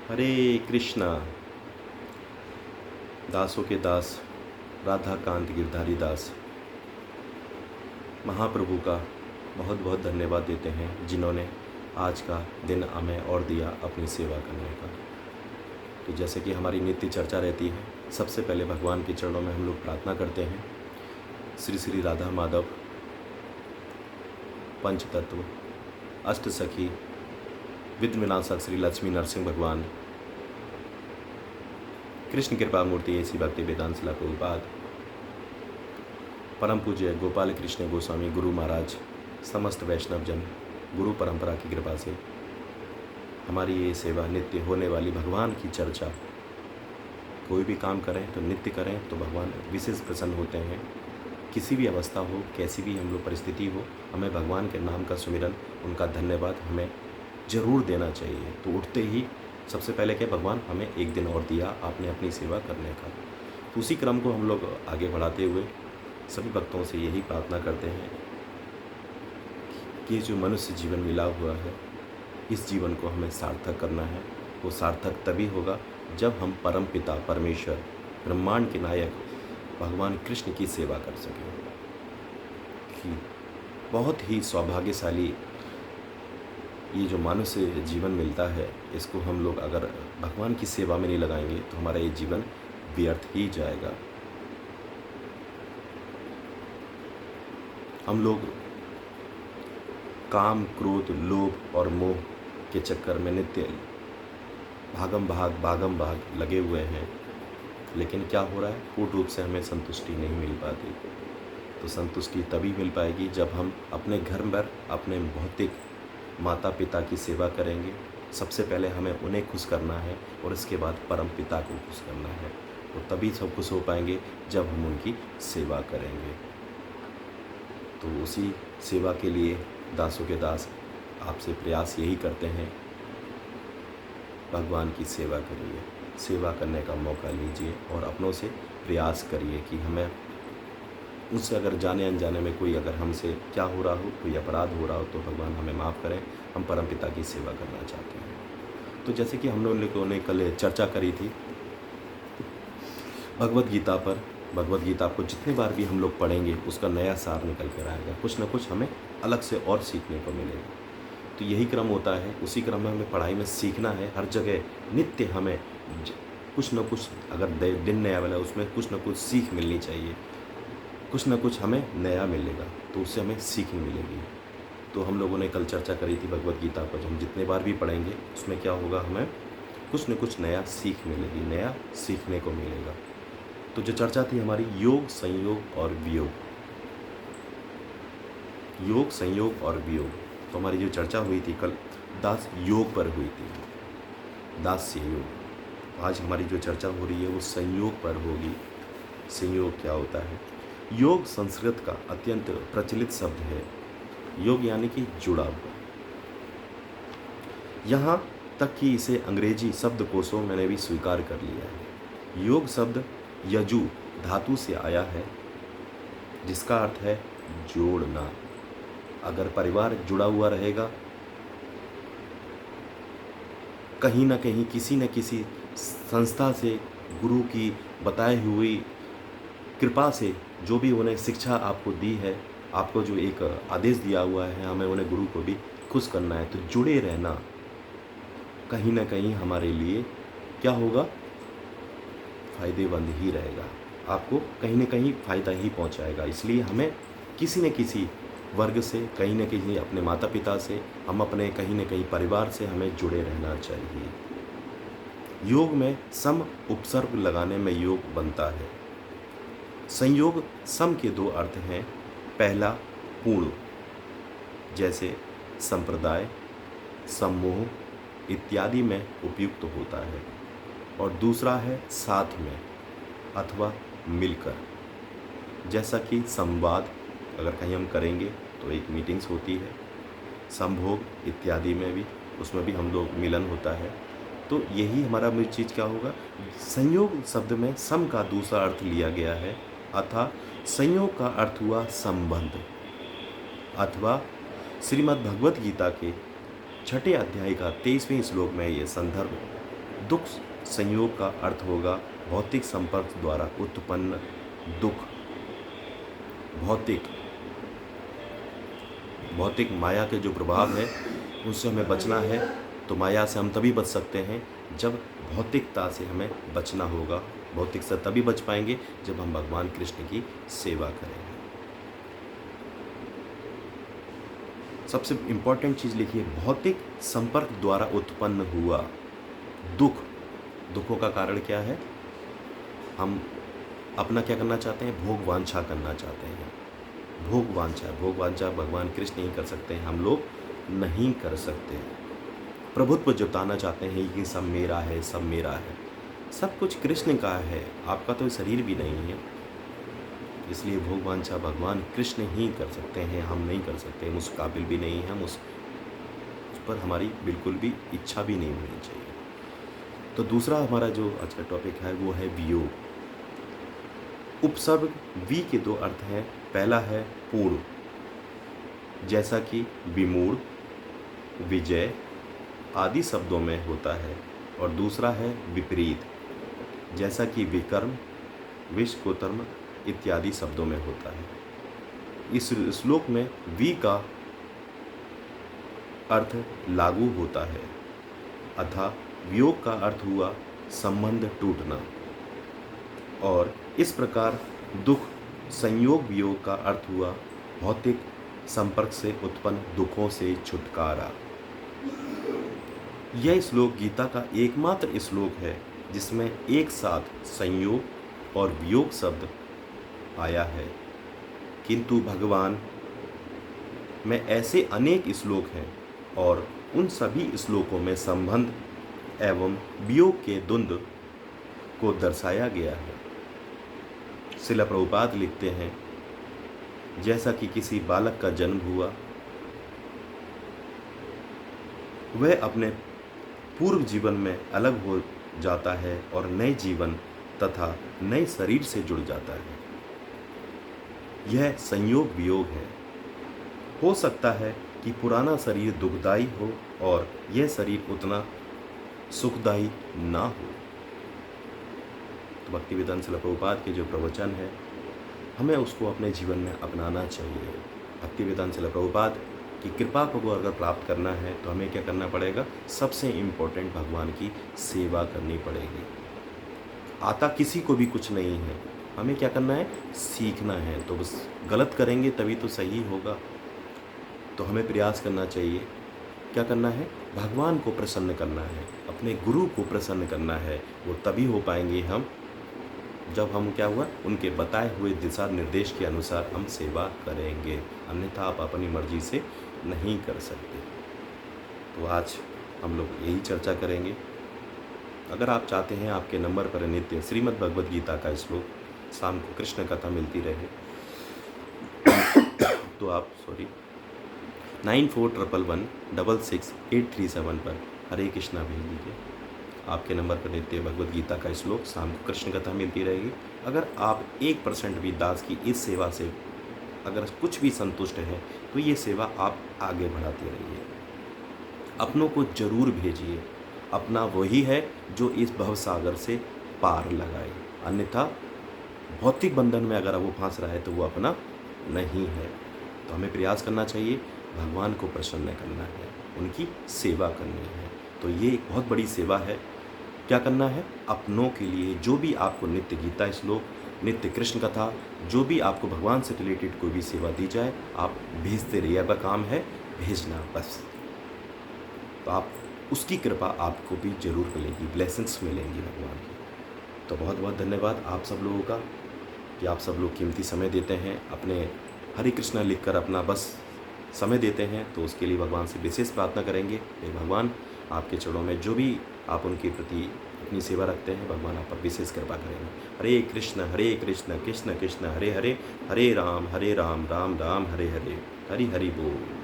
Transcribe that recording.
हरे कृष्णा। दासों के दास राधा कांत गिरधारी दास महाप्रभु का बहुत बहुत धन्यवाद देते हैं, जिन्होंने आज का दिन हमें और दिया अपनी सेवा करने का। तो जैसे कि हमारी नित्य चर्चा रहती है, सबसे पहले भगवान के चरणों में हम लोग प्रार्थना करते हैं। श्री श्री राधा माधव, पंच तत्व, अष्ट सखी, विघ्न विनाशक श्री लक्ष्मी नरसिंह भगवान, कृष्ण कृपा मूर्ति ऐसी भक्ति वेदांत शिला प्रभुपाद, परम पूज्य गोपाल कृष्ण गोस्वामी गुरु महाराज, समस्त वैष्णव जन, गुरु परंपरा की कृपा से हमारी ये सेवा नित्य होने वाली भगवान की चर्चा, कोई भी काम करें तो नित्य करें तो भगवान विशेष प्रसन्न होते हैं। किसी भी अवस्था हो, कैसी भी हम लोग परिस्थिति हो, हमें भगवान के नाम का सुमिरन, उनका धन्यवाद हमें ज़रूर देना चाहिए। तो उठते ही सबसे पहले क्या, भगवान हमें एक दिन और दिया आपने अपनी सेवा करने का। तो उसी क्रम को हम लोग आगे बढ़ाते हुए सभी भक्तों से यही प्रार्थना करते हैं कि जो मनुष्य जीवन मिला हुआ है, इस जीवन को हमें सार्थक करना है। वो सार्थक तभी होगा जब हम परम पिता परमेश्वर, ब्रह्मांड के नायक भगवान कृष्ण की सेवा कर सकें। कि बहुत ही सौभाग्यशाली ये जो मनुष्य जीवन मिलता है, इसको हम लोग अगर भगवान की सेवा में नहीं लगाएंगे तो हमारा ये जीवन व्यर्थ ही जाएगा। हम लोग काम, क्रोध, लोभ और मोह के चक्कर में नित्य भागम भाग लगे हुए हैं, लेकिन क्या हो रहा है, पूर्ण रूप से हमें संतुष्टि नहीं मिल पाती। तो संतुष्टि तभी मिल पाएगी जब हम अपने घर पर अपने भौतिक माता पिता की सेवा करेंगे। सबसे पहले हमें उन्हें खुश करना है और इसके बाद परम पिता को खुश करना है। तो तभी सब खुश हो पाएंगे जब हम उनकी सेवा करेंगे। तो उसी सेवा के लिए दासों के दास आपसे प्रयास यही करते हैं, भगवान की सेवा करिए, सेवा करने का मौका लीजिए और अपनों से प्रयास करिए कि हमें उससे अगर जाने अनजाने में कोई अगर हमसे क्या हो रहा हो, कोई अपराध हो रहा हो, तो भगवान हमें माफ़ करें, हम परमपिता की सेवा करना चाहते हैं। तो जैसे कि हम लोगों ने कल चर्चा करी थी भगवद गीता पर, भगवद गीता को जितने बार भी हम लोग पढ़ेंगे उसका नया सार निकल कर आएगा, कुछ ना कुछ हमें अलग से और सीखने को मिलेगा। तो यही क्रम होता है, उसी क्रम में हमें पढ़ाई में सीखना है। हर जगह नित्य हमें कुछ न कुछ, अगर दिन नया वाला उसमें कुछ न कुछ सीख मिलनी चाहिए, कुछ न कुछ हमें नया मिलेगा, तो उससे हमें सीख मिलेगी। तो हम लोगों ने कल चर्चा करी थी भगवद गीता पर, जो हम जितने बार भी पढ़ेंगे उसमें क्या होगा, हमें कुछ न कुछ नया सीख मिलेगी, नया सीखने को मिलेगा। तो जो चर्चा थी हमारी योग, संयोग और वियोग, योग, संयोग और वियोग। तो हमारी जो चर्चा हुई थी कल दास योग पर हुई थी, दास्य योग। आज हमारी जो चर्चा हो रही है वो संयोग पर होगी। संयोग क्या होता है? योग संस्कृत का अत्यंत प्रचलित शब्द है। योग यानी कि जुड़ा हुआ। यहाँ तक कि इसे अंग्रेजी शब्दकोशों मैंने भी स्वीकार कर लिया है। योग शब्द यजु धातु से आया है, जिसका अर्थ है जोड़ना। अगर परिवार जुड़ा हुआ रहेगा, कहीं ना कहीं किसी न किसी संस्था से, गुरु की बताई हुई कृपा से, जो भी उन्हें शिक्षा आपको दी है, आपको जो एक आदेश दिया हुआ है, हमें उन्हें गुरु को भी खुश करना है, तो जुड़े रहना कहीं ना कहीं हमारे लिए क्या होगा, फ़ायदेमंद ही रहेगा, आपको कहीं ना कहीं फ़ायदा ही पहुंचाएगा। इसलिए हमें किसी न किसी वर्ग से, कहीं न कहीं अपने माता पिता से, हम अपने कहीं न कहीं परिवार से हमें जुड़े रहना चाहिए। योग में सम उपसर्ग लगाने में योग बनता है। संयोग सम के दो अर्थ हैं। पहला पूर्ण, जैसे संप्रदाय, समूह इत्यादि में उपयुक्त होता है, और दूसरा है साथ में अथवा मिलकर, जैसा कि संवाद अगर कहीं हम करेंगे तो एक मीटिंग्स होती है, संभोग इत्यादि में भी, उसमें भी हम लोग मिलन होता है। तो यही हमारा मूल चीज़ क्या होगा, संयोग शब्द में सम का दूसरा अर्थ लिया गया है, अतः संयोग का अर्थ हुआ संबंध। अथवा श्रीमद् भगवत गीता के 6 अध्याय का 23वें श्लोक में ये संदर्भ दुख संयोग का अर्थ होगा भौतिक संपर्क द्वारा उत्पन्न दुख। भौतिक माया के जो प्रभाव है उनसे हमें बचना है। तो माया से हम तभी बच सकते हैं जब भौतिकता से हमें बचना होगा। भौतिक से तभी बच पाएंगे जब हम भगवान कृष्ण की सेवा करेंगे। सबसे इम्पोर्टेंट चीज़ लिखिए, भौतिक संपर्क द्वारा उत्पन्न हुआ दुख। दुखों का कारण क्या है? हम अपना क्या करना चाहते हैं? भोग वांछा करना चाहते हैं। भोग वांछा भगवान कृष्ण ही कर सकते हैं, हम लोग नहीं कर सकते। प्रभुत्व जताना चाहते हैं कि सब मेरा है, सब मेरा है। सब कुछ कृष्ण का है, आपका तो शरीर भी नहीं है। इसलिए भोग वांछा भगवान कृष्ण ही कर सकते हैं, हम नहीं कर सकते। हम उस काबिल भी नहीं हैं, हम उस पर हमारी बिल्कुल भी इच्छा भी नहीं होनी चाहिए। तो दूसरा हमारा जो आज का टॉपिक है वो है वियोग। उपसर्ग वी के दो अर्थ हैं। पहला है पूर्ण, जैसा कि विमूढ़, विजय आदि शब्दों में होता है। और दूसरा है विपरीत, जैसा कि विकर्म, विषकोतर्म इत्यादि शब्दों में होता है। इस श्लोक में वी का अर्थ लागू होता है, अतः वियोग का अर्थ हुआ संबंध टूटना। और इस प्रकार दुख संयोग वियोग का अर्थ हुआ भौतिक संपर्क से उत्पन्न दुखों से छुटकारा। यह श्लोक गीता का एकमात्र श्लोक है जिसमें एक साथ संयोग और वियोग शब्द आया है। किंतु भगवान में ऐसे अनेक श्लोक हैं और उन सभी श्लोकों में संबंध एवं वियोग के द्वंद्व को दर्शाया गया है। श्रील प्रभुपाद लिखते हैं, जैसा कि किसी बालक का जन्म हुआ, वह अपने पूर्व जीवन में अलग हो जाता है और नए जीवन तथा नए शरीर से जुड़ जाता है। यह संयोग वियोग है। हो सकता है कि पुराना शरीर दुखदायी हो और यह शरीर उतना सुखदायी ना हो। तो भक्तिवेदांत श्रील प्रभुपाद के जो प्रवचन है हमें उसको अपने जीवन में अपनाना चाहिए। भक्तिवेदांत श्रील प्रभुपाद की कृपा को अगर प्राप्त करना है तो हमें क्या करना पड़ेगा? सबसे इम्पोर्टेंट भगवान की सेवा करनी पड़ेगी। आता किसी को भी कुछ नहीं है, हमें क्या करना है? सीखना है। तो बस गलत करेंगे तभी तो सही होगा। तो हमें प्रयास करना चाहिए। क्या करना है? भगवान को प्रसन्न करना है, अपने गुरु को प्रसन्न करना है। वो तभी हो पाएंगे हम जब हम क्या हुआ उनके बताए हुए दिशा निर्देश के अनुसार हम सेवा करेंगे, अन्यथा आप अपनी मर्जी से नहीं कर सकते। तो आज हम लोग यही चर्चा करेंगे। अगर आप चाहते हैं आपके नंबर पर नित्य श्रीमद् भगवद गीता का श्लोक, शाम को कृष्ण कथा मिलती रहे, तो आप 9411166837 पर हरे कृष्णा भेज दीजिए। आपके नंबर पर नित्य भगवद गीता का श्लोक, शाम को कृष्ण कथा मिलती रहेगी। अगर आप 1% भी दास की इस सेवा से अगर कुछ भी संतुष्ट हैं तो ये सेवा आप आगे बढ़ाते रहिए। अपनों को जरूर भेजिए। अपना वही है जो इस भवसागर से पार लगाए, अन्यथा भौतिक बंधन में अगर वो फंस रहा है तो वो अपना नहीं है। तो हमें प्रयास करना चाहिए, भगवान को प्रसन्न करना है, उनकी सेवा करनी है। तो ये एक बहुत बड़ी सेवा है। क्या करना है? अपनों के लिए जो भी आपको नित्य गीता श्लोक, नित्य कृष्ण कथा, जो भी आपको भगवान से रिलेटेड कोई भी सेवा दी जाए, आप भेजते रहिए। आपका काम है भेजना बस। तो आप उसकी कृपा आपको भी जरूर मिलेगी, ब्लेसिंग्स मिलेंगी भगवान की। तो बहुत बहुत धन्यवाद आप सब लोगों का कि आप सब लोग कीमती समय देते हैं, अपने हरे कृष्णा लिखकर अपना बस समय देते हैं। तो उसके लिए भगवान से विशेष प्रार्थना करेंगे कि भगवान आपके चरणों में जो भी आप उनके प्रति अपनी सेवा रखते हैं, भगवान आप पर विशेष कृपा करेंगे। हरे कृष्ण कृष्ण कृष्ण हरे हरे, हरे राम राम राम हरे हरे, हरि हरि बोल।